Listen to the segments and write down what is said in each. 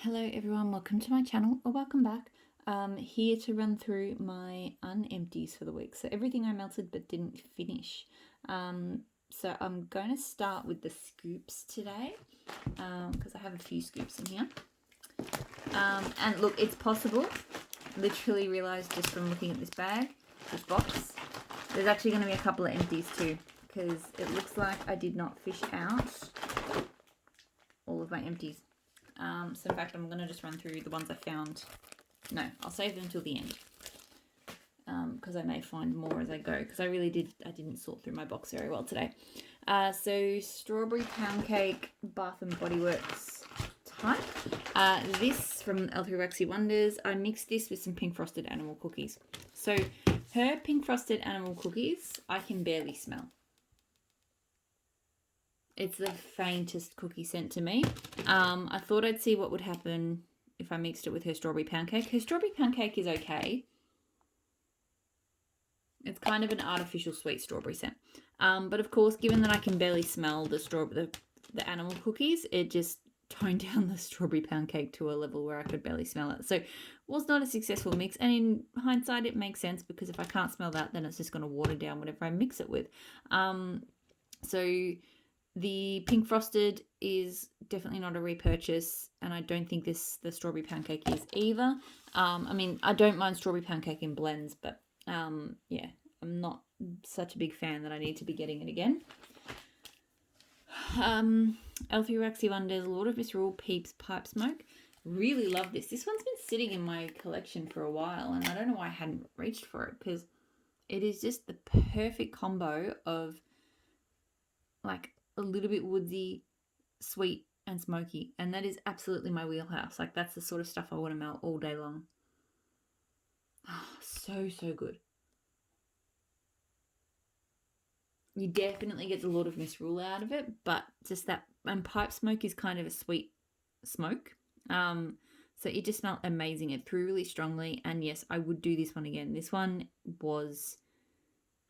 Hello everyone, welcome to my channel, or welcome back. Here to run through my unempties for the week. So everything I melted but didn't finish. So I'm going to start with the scoops today, because I have a few scoops in here. And look, it's possible. Literally realised just from looking at this box, there's actually going to be a couple of empties too, because it looks like I did not fish out all of my empties. So in fact, I'm going to just run through the ones I found. No, I'll save them till the end, because I may find more as I go, because I didn't sort through my box very well today. So strawberry pound cake, Bath and Body Works type. This from L3 Waxy Wonders. I mixed this with some pink frosted animal cookies. So her pink frosted animal cookies, I can barely smell. It's the faintest cookie scent to me. I thought I'd see what would happen if I mixed it with her strawberry pound cake. Her strawberry pound cake is okay. It's kind of an artificial sweet strawberry scent. But of course, given that I can barely smell the animal cookies, it just toned down the strawberry pound cake to a level where I could barely smell it. So it was not a successful mix. And in hindsight, it makes sense, because if I can't smell that, then it's just going to water down whatever I mix it with. So the pink frosted is definitely not a repurchase, and I don't think the strawberry pound cake is either. I mean, I don't mind strawberry pound cake in blends, but yeah, I'm not such a big fan that I need to be getting it again. L3 Waxy Wonders, Lord of Misrule Peeps Pipe Smoke. Really love this. This one's been sitting in my collection for a while, and I don't know why I hadn't reached for it, because it is just the perfect combo of like a little bit woodsy, sweet, and smoky, and that is absolutely my wheelhouse. Like, that's the sort of stuff I want to melt all day long. Oh, so good. You definitely get the Lord of Misrule out of it, but just that, and pipe smoke is kind of a sweet smoke. So it just smelled amazing. It threw really strongly, and yes, I would do this one again. This one was,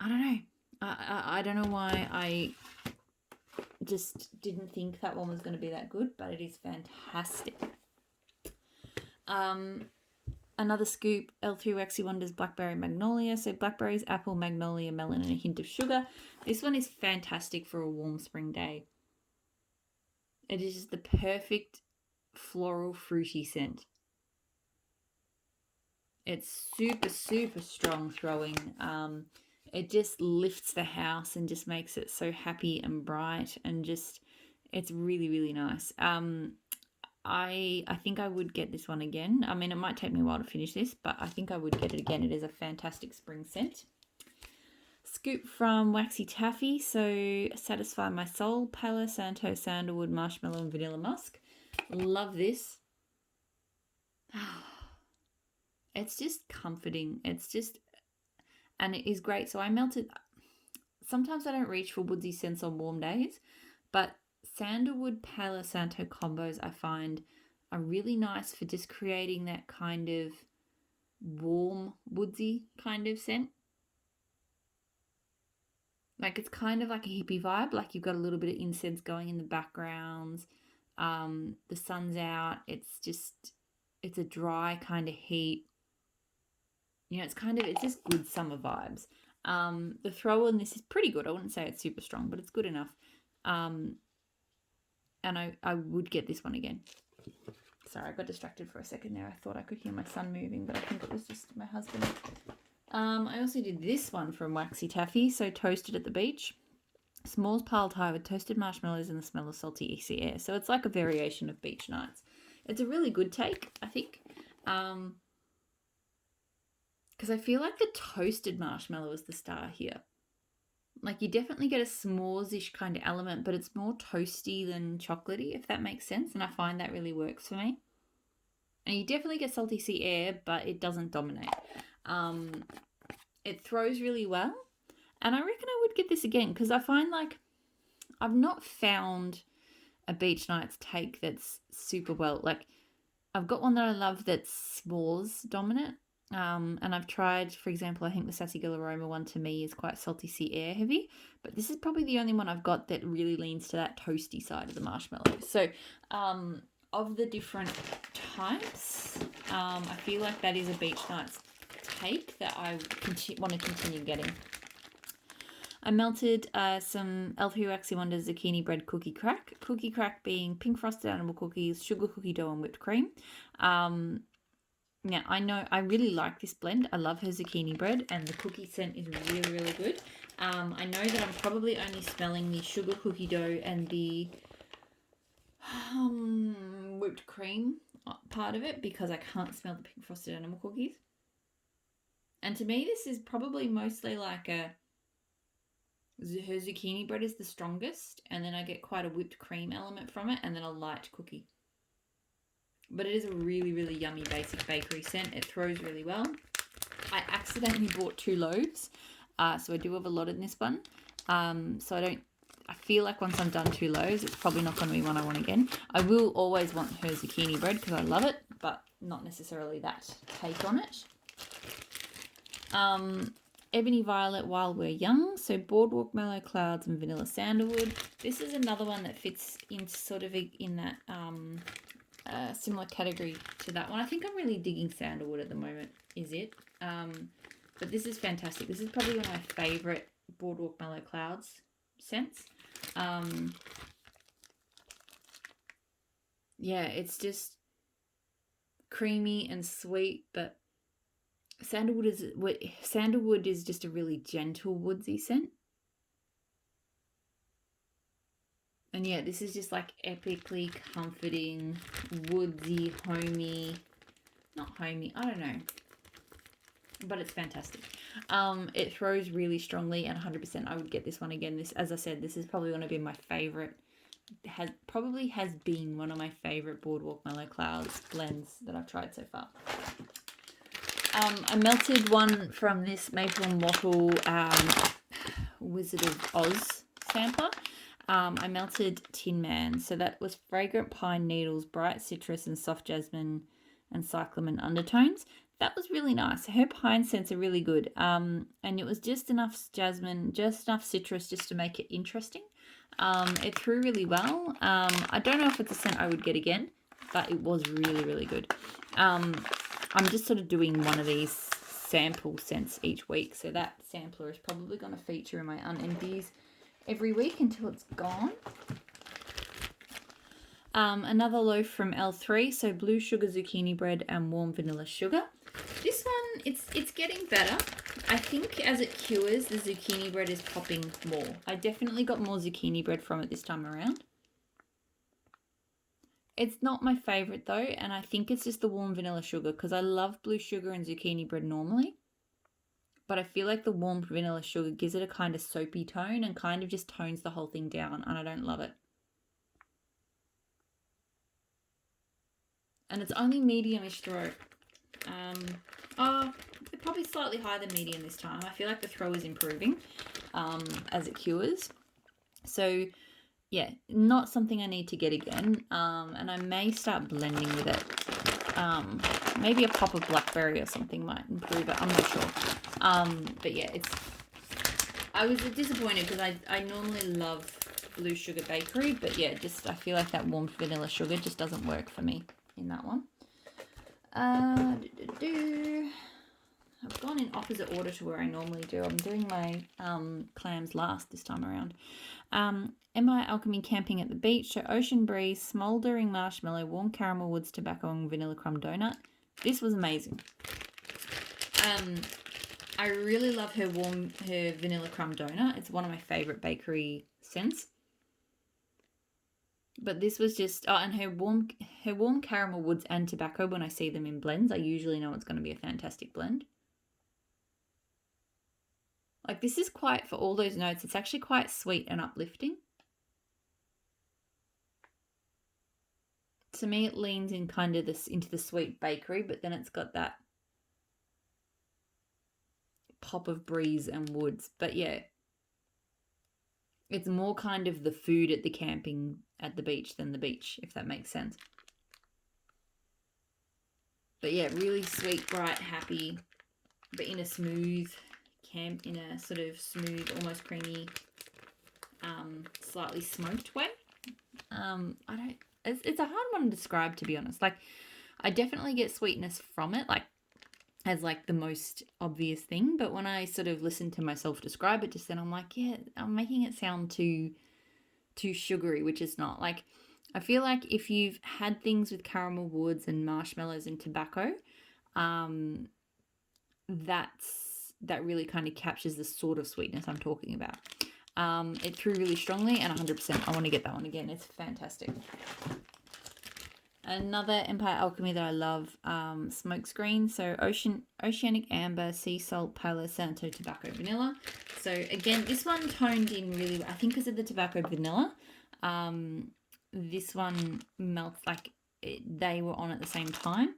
I don't know. I don't know why I just didn't think that one was going to be that good, but it is fantastic. Another scoop, L3 Waxy Wonders Blackberry Magnolia. So blackberries, apple, magnolia, melon, and a hint of sugar. This one is fantastic for a warm spring day. It is just the perfect floral fruity scent. It's super strong throwing. It just lifts the house and just makes it so happy and bright, and just, it's really nice. I think I would get this one again. I mean, it might take me a while to finish this, but I think I would get it again. It is a fantastic spring scent. Scoop from Waxy Taffy. So Satisfy My Soul, Palo Santo, Sandalwood, Marshmallow, and Vanilla Musk. Love this. It's just comforting. It's just, and it is great. So I melted. Sometimes I don't reach for woodsy scents on warm days, but Sandalwood Palo Santo combos I find are really nice for just creating that kind of warm woodsy kind of scent. Like, it's kind of like a hippie vibe. Like, you've got a little bit of incense going in the backgrounds. The sun's out. It's a dry kind of heat. You know, it's just good summer vibes. The throw on this is pretty good. I wouldn't say it's super strong, but it's good enough. And I would get this one again. Sorry, I got distracted for a second there. I thought I could hear my son moving, but I think it was just my husband. I also did this one from Waxy Taffy. So Toasted at the Beach. S'mores piled high with toasted marshmallows and the smell of salty easy air. So it's like a variation of beach nights. It's a really good take, I think. Because I feel like the toasted marshmallow is the star here. Like, you definitely get a s'mores-ish kind of element, but it's more toasty than chocolatey, if that makes sense. And I find that really works for me. And you definitely get salty sea air, but it doesn't dominate. It throws really well. And I reckon I would get this again, because I find, like, I've not found a beach nights take that's super well. Like, I've got one that I love that's s'mores dominant. And I've tried, for example, I think the Sassy Girl Aroma one to me is quite salty sea air heavy, but this is probably the only one I've got that really leans to that toasty side of the marshmallow. So of the different types. I feel like that is a beach nights take that I want to continue getting. I melted some L3 Waxy Wonders zucchini bread cookie crack. Cookie crack being pink frosted animal cookies, sugar cookie dough, and whipped cream. Now, I know I really like this blend. I love her zucchini bread, and the cookie scent is really, really good. I know that I'm probably only smelling the sugar cookie dough and the whipped cream part of it because I can't smell the pink frosted animal cookies. And to me, this is probably mostly like her zucchini bread is the strongest, and then I get quite a whipped cream element from it, and then a light cookie. But it is a really, really yummy basic bakery scent. It throws really well. I accidentally bought 2 loaves, so I do have a lot in this one. So I feel like once I'm done 2 loaves, it's probably not going to be one I want again. I will always want her zucchini bread because I love it, but not necessarily that take on it. Ebony Violet While We're Young, so Boardwalk Mellow Clouds and Vanilla Sandalwood. This is another one that fits in sort of in that similar category to that one. I think I'm really digging Sandalwood at the moment, is it? But this is fantastic. This is probably one of my favourite Boardwalk Mellow Clouds scents. Yeah, it's just creamy and sweet, but Sandalwood is just a really gentle woodsy scent. And yeah, this is just like epically comforting, woodsy, homey. Not homey, I don't know. But it's fantastic. It throws really strongly, and 100% I would get this one again. This, as I said, this is probably going to be my favourite. Has been one of my favourite Boardwalk Mellow Clouds blends that I've tried so far. I melted one from this Maple and Wattle Wizard of Oz sampler. I melted Tin Man. So that was fragrant pine needles, bright citrus, and soft jasmine and cyclamen undertones. That was really nice. Her pine scents are really good. And it was just enough jasmine, just enough citrus just to make it interesting. It threw really well. I don't know if it's a scent I would get again, but it was really, really good. I'm just sort of doing one of these sample scents each week. So that sampler is probably going to feature in my Unempties every week until it's gone. Another loaf from L3, so blue sugar zucchini bread and warm vanilla sugar. This one, it's getting better. I think as it cures, the zucchini bread is popping more. I definitely got more zucchini bread from it this time around. It's not my favourite though, and I think it's just the warm vanilla sugar because I love blue sugar and zucchini bread normally. But I feel like the warm vanilla sugar gives it a kind of soapy tone and kind of just tones the whole thing down, and I don't love it. And it's only medium-ish throw. Probably slightly higher than medium this time. I feel like the throw is improving as it cures. So yeah, not something I need to get again. And I may start blending with it. Maybe a pop of blackberry or something might improve it. I'm not sure. But yeah, I was disappointed because I normally love blue sugar bakery, but yeah, I feel like that warm vanilla sugar just doesn't work for me in that one. I've gone in opposite order to where I normally do. I'm doing my clams last this time around. MI Alchemy Camping at the Beach. So Ocean Breeze, Smouldering Marshmallow, Warm Caramel Woods Tobacco, and Vanilla Crumb Donut. This was amazing. I really love her Vanilla Crumb Donut. It's one of my favourite bakery scents. But this was just, and her warm caramel woods and tobacco, when I see them in blends, I usually know it's going to be a fantastic blend. Like this is quite, for all those notes, it's actually quite sweet and uplifting. To me, it leans in kind of into the sweet bakery, but then it's got that pop of breeze and woods. But yeah, it's more kind of the food at the camping at the beach than the beach, if that makes sense. But yeah, really sweet, bright, happy, but in a smooth in a sort of smooth, almost creamy, slightly smoked way. It's a hard one to describe, to be honest. Like, I definitely get sweetness from it, like as like the most obvious thing. But when I sort of listen to myself describe it just then, I'm like, yeah, I'm making it sound too sugary, which is not. Like, I feel like if you've had things with caramel woods and marshmallows and tobacco, um, that really kind of captures the sort of sweetness I'm talking about. It threw really strongly, and 100%. I want to get that one again. It's fantastic. Another Empire Alchemy that I love, smoke screen. So Oceanic Amber, Sea Salt, Palo Santo, Tobacco, Vanilla. So again, this one toned in really, I think because of the tobacco vanilla. This one melts like they were on at the same time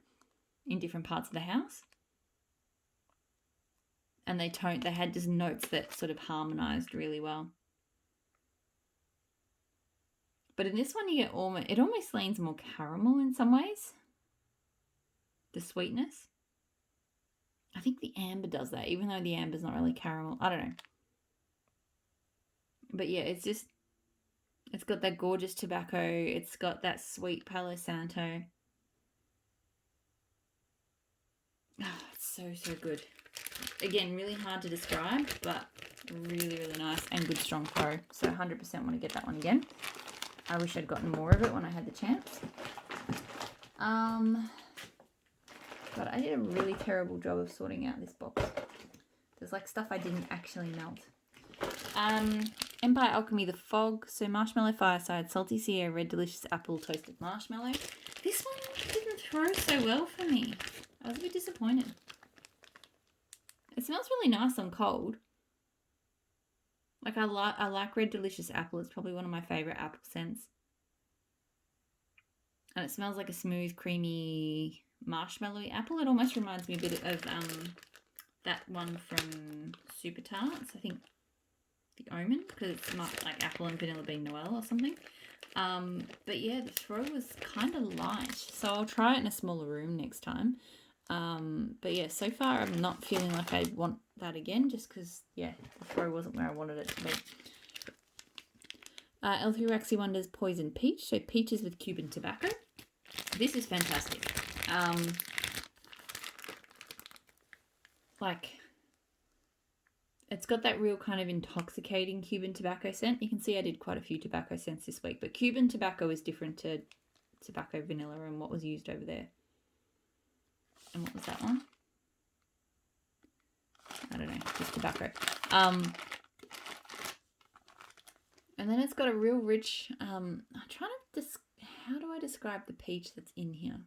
in different parts of the house. And they had just notes that sort of harmonized really well. But in this one, you get it almost leans more caramel in some ways. The sweetness. I think the amber does that, even though the amber's not really caramel. I don't know. But yeah, it's got that gorgeous tobacco. It's got that sweet Palo Santo. Oh, it's so good. Again, really hard to describe, but really, really nice and good strong pro. So 100% want to get that one again. I wish I'd gotten more of it when I had the chance. But I did a really terrible job of sorting out this box. There's like stuff I didn't actually melt. Empire Alchemy, the Fog. So Marshmallow Fireside, Salty Sierra, Red Delicious Apple, Toasted Marshmallow. This one didn't throw so well for me. I was a bit disappointed. It smells really nice on cold. Like I like Red Delicious Apple. It's probably one of my favourite apple scents. And it smells like a smooth, creamy, marshmallowy apple. It almost reminds me a bit of that one from Super Tarts. I think the Omen, because it's like apple and vanilla bean Noel or something. But yeah, the throw was kind of light. So I'll try it in a smaller room next time. But yeah, so far I'm not feeling like I want that again, just because, yeah, the throw wasn't where I wanted it to be. L3 Waxy Wonders Poison Peach. So peaches with Cuban tobacco. This is fantastic. Like, it's got that real kind of intoxicating Cuban tobacco scent. You can see I did quite a few tobacco scents this week, but Cuban tobacco is different to tobacco vanilla and what was used over there. And what was that one? I don't know, just tobacco. And then it's got a real rich, I'm trying to, how do I describe the peach that's in here?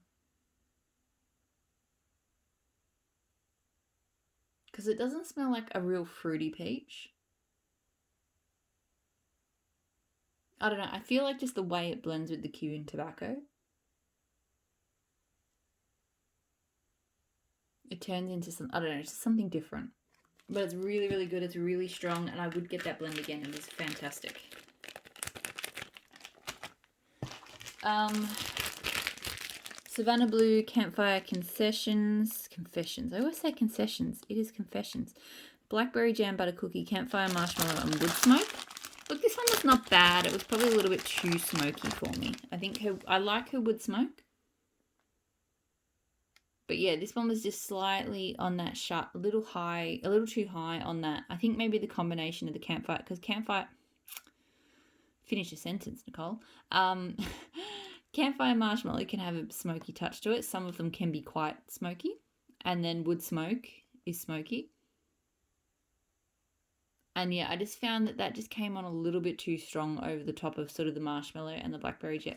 Because it doesn't smell like a real fruity peach. I don't know, I feel like just the way it blends with the Cuban tobacco. It turns into some, I don't know, just something different. But it's really, really good. It's really strong, and I would get that blend again. It was fantastic. Savannah Blue, Campfire Confessions. I always say concessions. It is confessions. Blackberry Jam Butter Cookie, Campfire Marshmallow, and Wood Smoke. Look, this one was not bad. It was probably a little bit too smoky for me. I think I like her Wood Smoke. But yeah, this one was just slightly on that sharp, a little too high on that. I think maybe the combination of the Campfire, because Campfire, finish a sentence, Nicole. Campfire Marshmallow can have a smoky touch to it. Some of them can be quite smoky. And then Wood Smoke is smoky. And yeah, I just found that just came on a little bit too strong over the top of sort of the marshmallow and the blackberry jam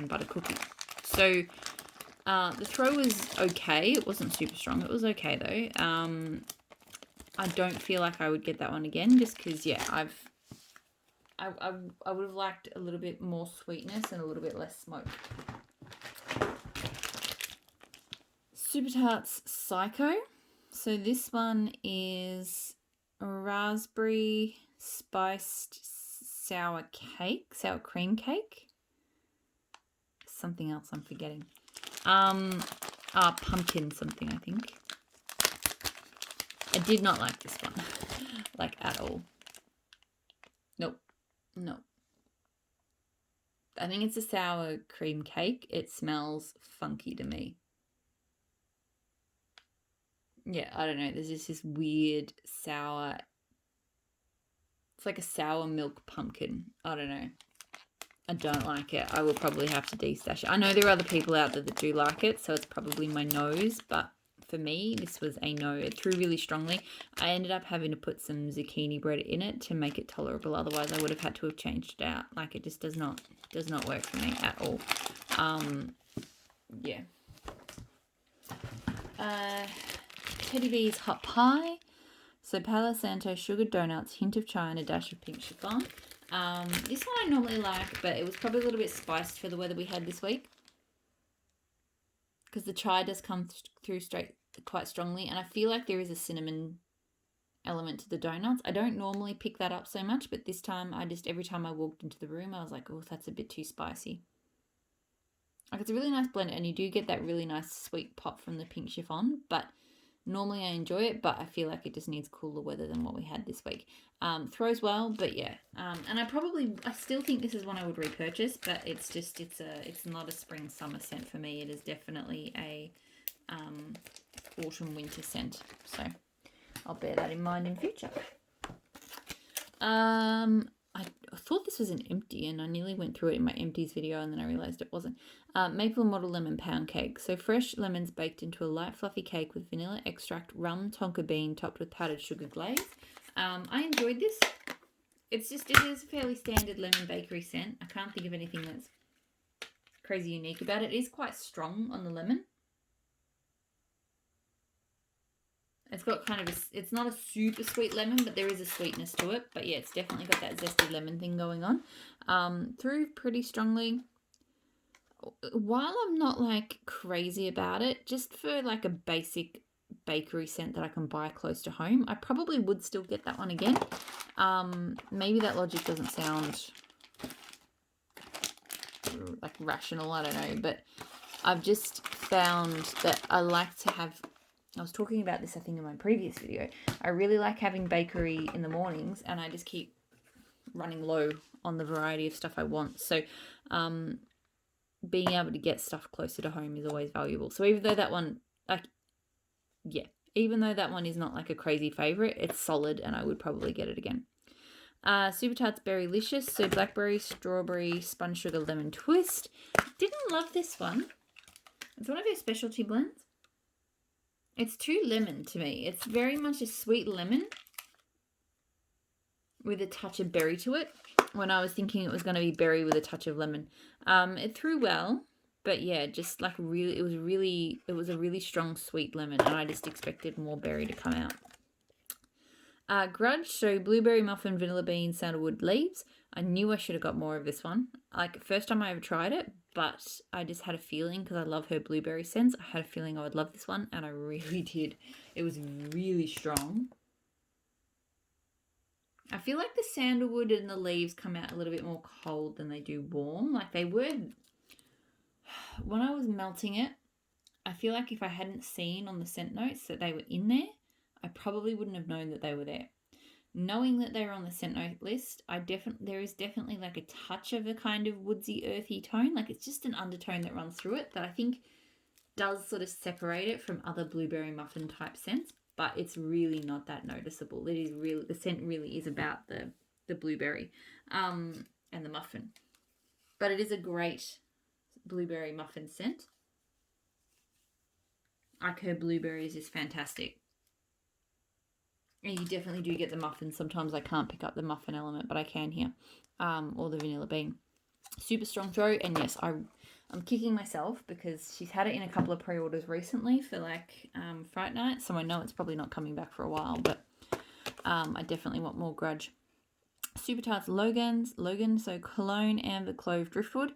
butter cookie. So the throw was okay. It wasn't super strong. It was okay though. I don't feel like I would get that one again, just because yeah, I would have liked a little bit more sweetness and a little bit less smoke. Super Tarts Psycho. So this one is raspberry spiced sour cream cake. Something else I'm forgetting. Pumpkin something, I think. I did not like this one, like at all. Nope. I think it's a sour cream cake. It smells funky to me. Yeah, I don't know. There's just this weird sour. It's like a sour milk pumpkin. I don't know. I don't like it. I will probably have to destash it. I know there are other people out there that do like it, so it's probably my nose, but for me, this was a no. It threw really strongly. I ended up having to put some zucchini bread in it to make it tolerable. Otherwise, I would have had to have changed it out. Like, it just does not work for me at all. Yeah. Teddy Bear's hot pie. So Palo Santo sugar donuts, hint of chai, and a dash of pink chiffon. This one I normally like, but it was probably a little bit spiced for the weather we had this week, because the chai does come through straight quite strongly, and I feel like there is a cinnamon element to the donuts. I don't normally pick that up so much, but this time every time I walked into the room, I was like, oh, that's a bit too spicy. Like, it's a really nice blend, and you do get that really nice sweet pop from the pink chiffon, but normally I enjoy it, but I feel like it just needs cooler weather than what we had this week. Throws well, but yeah. And I still think this is one I would repurchase, but it's not a spring summer scent for me. It is definitely a autumn winter scent. So I'll bear that in mind in future. I thought this was an empty, and I nearly went through it in my empties video, and then I realised it wasn't. Maple Model Lemon Pound Cake. So fresh lemons baked into a light fluffy cake with vanilla extract, rum, tonka bean, topped with powdered sugar glaze. I enjoyed this. It is a fairly standard lemon bakery scent. I can't think of anything that's crazy unique about it. It is quite strong on the lemon. It's got it's not a super sweet lemon, but there is a sweetness to it. But yeah, it's definitely got that zesty lemon thing going on. Through pretty strongly. While I'm not like crazy about it, just for like a basic bakery scent that I can buy close to home, I probably would still get that one again. Maybe that logic doesn't sound like rational, I don't know, but I've just found that I like to have, I was talking about this I think in my previous video, I really like having bakery in the mornings, and I just keep running low on the variety of stuff I want. So being able to get stuff closer to home is always valuable. So even though that one, is not like a crazy favorite, it's solid, and I would probably get it again. Super Tarts Berrylicious, so blackberry, strawberry, spun sugar, lemon twist. Didn't love this one. It's one of their specialty blends. It's too lemon to me. It's very much a sweet lemon with a touch of berry to it, when I was thinking it was going to be berry with a touch of lemon. It threw well, but yeah, just like it was a really strong sweet lemon, and I just expected more berry to come out. Grudge, so blueberry muffin, vanilla bean, sandalwood leaves. I knew I should have got more of this one. Like, first time I ever tried it, but I just had a feeling, because I love her blueberry scents, I had a feeling I would love this one, and I really did. It was really strong. I feel like the sandalwood and the leaves come out a little bit more cold than they do warm. Like, they were, when I was melting it, I feel like if I hadn't seen on the scent notes that they were in there, I probably wouldn't have known that they were there. Knowing that they were on the scent note list, there is definitely like a touch of a kind of woodsy, earthy tone. Like, it's just an undertone that runs through it that I think does sort of separate it from other blueberry muffin type scents, but it's really not that noticeable. It is really, the scent really is about the blueberry and the muffin. But it is a great blueberry muffin scent. Like, her blueberries is fantastic. And you definitely do get the muffin. Sometimes I can't pick up the muffin element, but I can here. Or the vanilla bean. Super strong throw. And yes, I'm kicking myself because she's had it in a couple of pre-orders recently for like Fright Night. So I know it's probably not coming back for a while, but I definitely want more Grudge. Super Tarts Logan, so Cologne, Amber, Clove, Driftwood.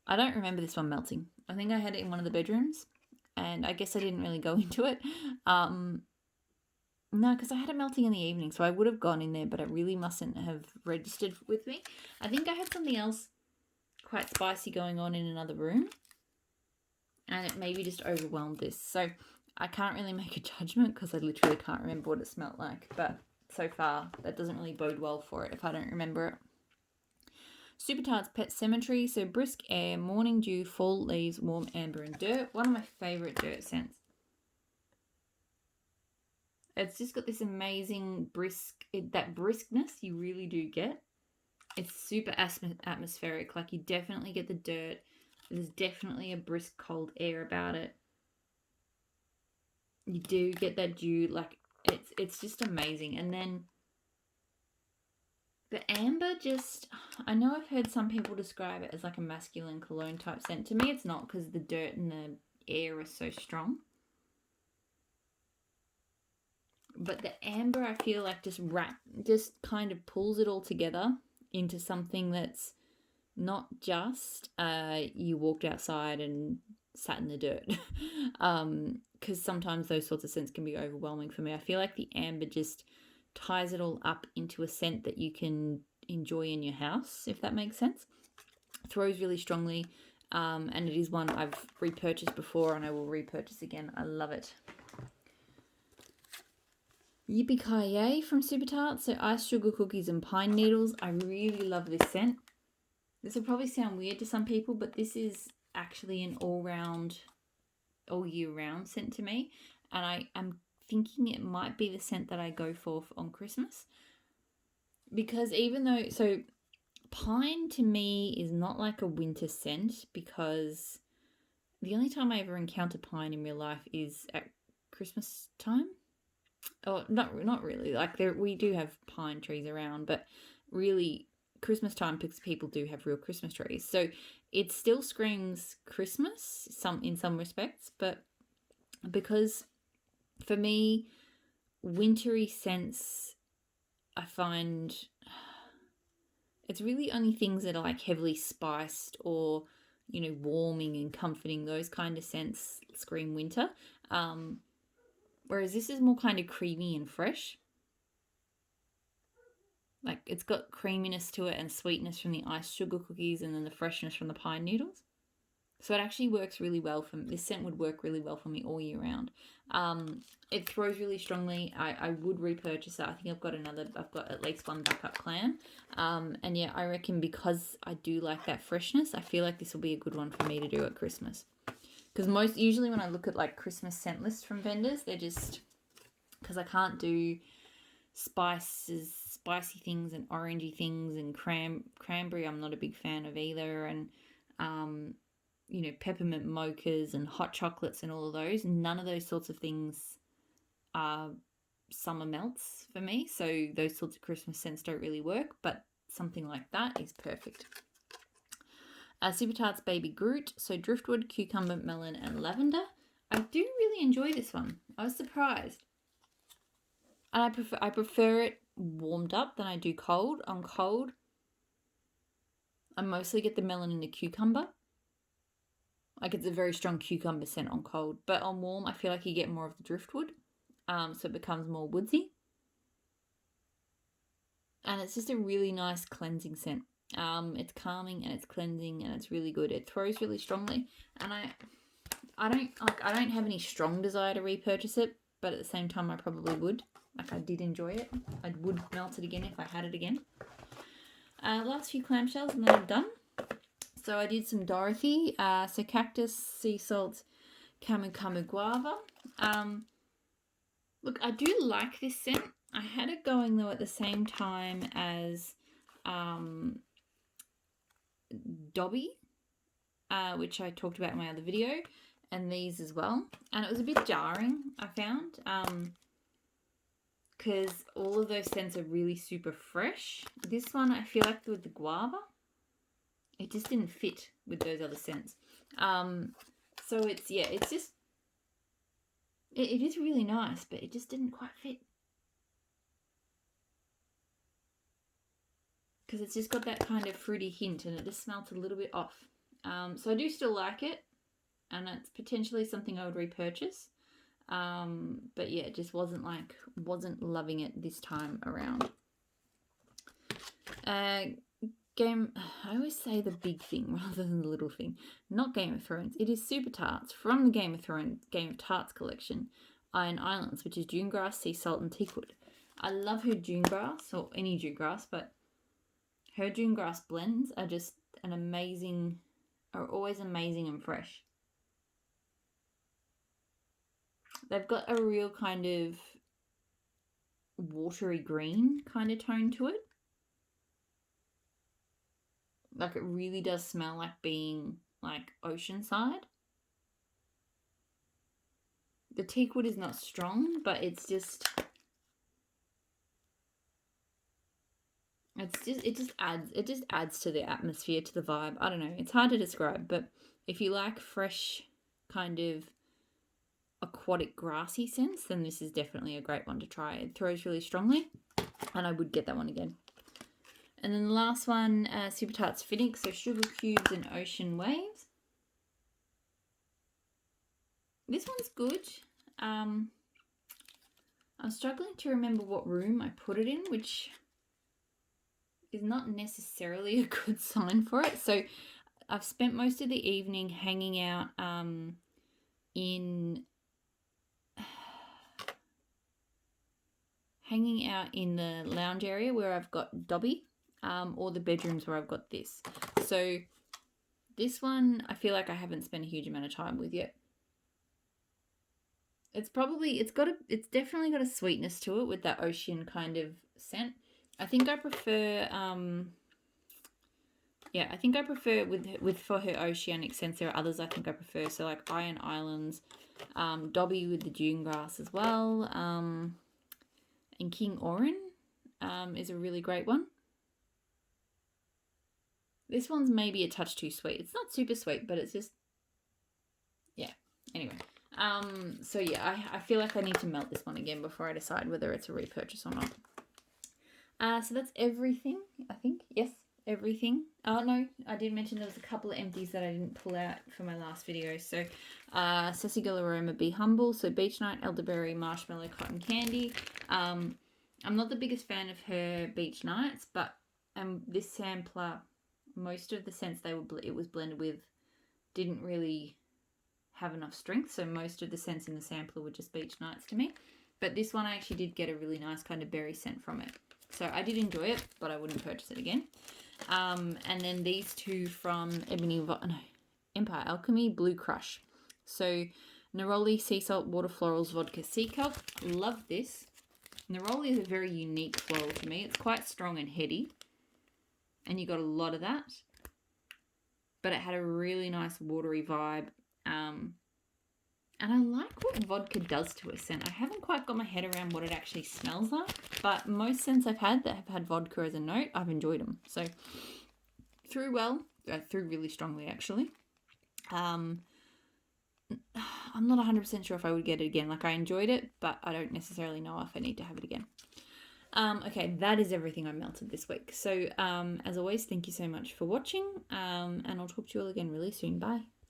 I don't remember this one melting. I think I had it in one of the bedrooms, and I guess I didn't really go into it. No, because I had it melting in the evening, so I would have gone in there, but it really mustn't have registered with me. I think I had something else quite spicy going on in another room, and it maybe just overwhelmed this. So I can't really make a judgment because I literally can't remember what it smelled like, but so far that doesn't really bode well for it if I don't remember it. Super Tarts Pet Cemetery. So brisk air, morning dew, fall leaves, warm amber and dirt. One of my favourite dirt scents. It's just got this amazing that briskness you really do get. It's super atmospheric. Like you definitely get the dirt. There's definitely a brisk cold air about it. You do get that dew. Like it's just amazing. And then the amber just, I know I've heard some people describe it as like a masculine cologne type scent. To me, it's not, because the dirt and the air are so strong. But the amber, I feel like just kind of pulls it all together into something that's not just you walked outside and sat in the dirt. Because sometimes those sorts of scents can be overwhelming for me. I feel like the amber just ties it all up into a scent that you can enjoy in your house, if that makes sense. Throws really strongly, and it is one I've repurchased before and I will repurchase again. I love it. Yippee-ki-yay from Super Tarts. So iced sugar cookies and pine needles. I really love this scent. This will probably sound weird to some people, but this is actually an all year round scent to me. And I am thinking it might be the scent that I go for on Christmas. Because so pine to me is not like a winter scent, because the only time I ever encounter pine in real life is at Christmas time. Oh, not really. Like we do have pine trees around, but really Christmas time, because people do have real Christmas trees. So it still screams Christmas in some respects, but because for me, wintry scents, I find it's really only things that are like heavily spiced or, warming and comforting. Those kind of scents scream winter. Whereas this is more kind of creamy and fresh. Like it's got creaminess to it and sweetness from the iced sugar cookies, and then the freshness from the pine needles. So it actually works really well for me. This scent would work really well for me all year round. It throws really strongly. I would repurchase it. I think I've got at least one backup clan. And yeah, I reckon because I do like that freshness, I feel like this will be a good one for me to do at Christmas. Because usually when I look at like Christmas scent lists from vendors, they're just, because I can't do spicy things and orangey things, and cranberry I'm not a big fan of either, and peppermint mochas and hot chocolates and all of those. None of those sorts of things are summer melts for me, so those sorts of Christmas scents don't really work, but something like that is perfect. Super Tarts Baby Groot, so driftwood, cucumber, melon and lavender. I do really enjoy this one. I was surprised. And I prefer it warmed up than I do cold. On cold, I mostly get the melon and the cucumber. Like it's a very strong cucumber scent on cold. But on warm, I feel like you get more of the driftwood. So it becomes more woodsy. And it's just a really nice cleansing scent. It's calming and it's cleansing and it's really good. It throws really strongly. And I don't have any strong desire to repurchase it, but at the same time I probably would. Like I did enjoy it. I would melt it again if I had it again. Last few clamshells and then I'm done. So I did some Dorothy. So cactus, sea salt, camu camu guava. Look, I do like this scent. I had it going though at the same time as Dobby, which I talked about in my other video, and these as well. And it was a bit jarring, I found, because all of those scents are really super fresh. This one, I feel like with the guava, it just didn't fit with those other scents. So it's just, it is really nice, but it just didn't quite fit. Because it's just got that kind of fruity hint and it just smells a little bit off. So I do still like it, and it's potentially something I would repurchase. But yeah, it just wasn't loving it this time around. I always say the big thing rather than the little thing. Not Game of Thrones. It is Super Tarts from the Game of Tarts collection, Iron Islands, which is dune grass, sea salt, and teakwood. I love her dune grass, or any dune grass, but Her June grass blends are just are always amazing and fresh. They've got a real kind of watery green kind of tone to it. Like, it really does smell like being like oceanside. The teakwood is not strong, but it just adds to the atmosphere, to the vibe. I don't know, it's hard to describe, but if you like fresh kind of aquatic grassy scents, then this is definitely a great one to try. It throws really strongly, and I would get that one again. And then the last one, Super Tarts Phoenix, so Sugar Cubes and Ocean Waves. This one's good. I'm struggling to remember what room I put it in, which is not necessarily a good sign for it. So I've spent most of the evening hanging out in the lounge area where I've got Dobby, or the bedrooms where I've got this. So this one I feel like I haven't spent a huge amount of time with yet. It's definitely got a sweetness to it with that ocean kind of scent. I think I prefer with for her oceanic scents. There are others I think I prefer. So like Iron Islands, Dobby with the dune grass as well, and King Oran is a really great one. This one's maybe a touch too sweet. It's not super sweet, but it's just, yeah. Anyway, so yeah, I feel like I need to melt this one again before I decide whether it's a repurchase or not. So that's everything, I think. Yes, everything. Oh, no, I did mention there was a couple of empties that I didn't pull out for my last video. So, Sassy Girl Aroma Be Humble. So, Beach Night, Elderberry, Marshmallow, Cotton Candy. I'm not the biggest fan of her Beach Nights, but this sampler, most of the scents it was blended with didn't really have enough strength. So, most of the scents in the sampler were just Beach Nights to me. But this one I actually did get a really nice kind of berry scent from it. So I did enjoy it, but I wouldn't purchase it again. And then these two from Empire Alchemy, Blue Crush. So Neroli, Sea Salt, Water Florals, Vodka, Sea Kelp. Love this. Neroli is a very unique floral to me. It's quite strong and heady, and you got a lot of that. But it had a really nice watery vibe. And I like what vodka does to a scent. I haven't quite got my head around what it actually smells like, but most scents I've had that have had vodka as a note, I've enjoyed them. So through really strongly actually. I'm not 100% sure if I would get it again. Like, I enjoyed it, but I don't necessarily know if I need to have it again. Okay, that is everything I melted this week. So as always, thank you so much for watching, and I'll talk to you all again really soon. Bye.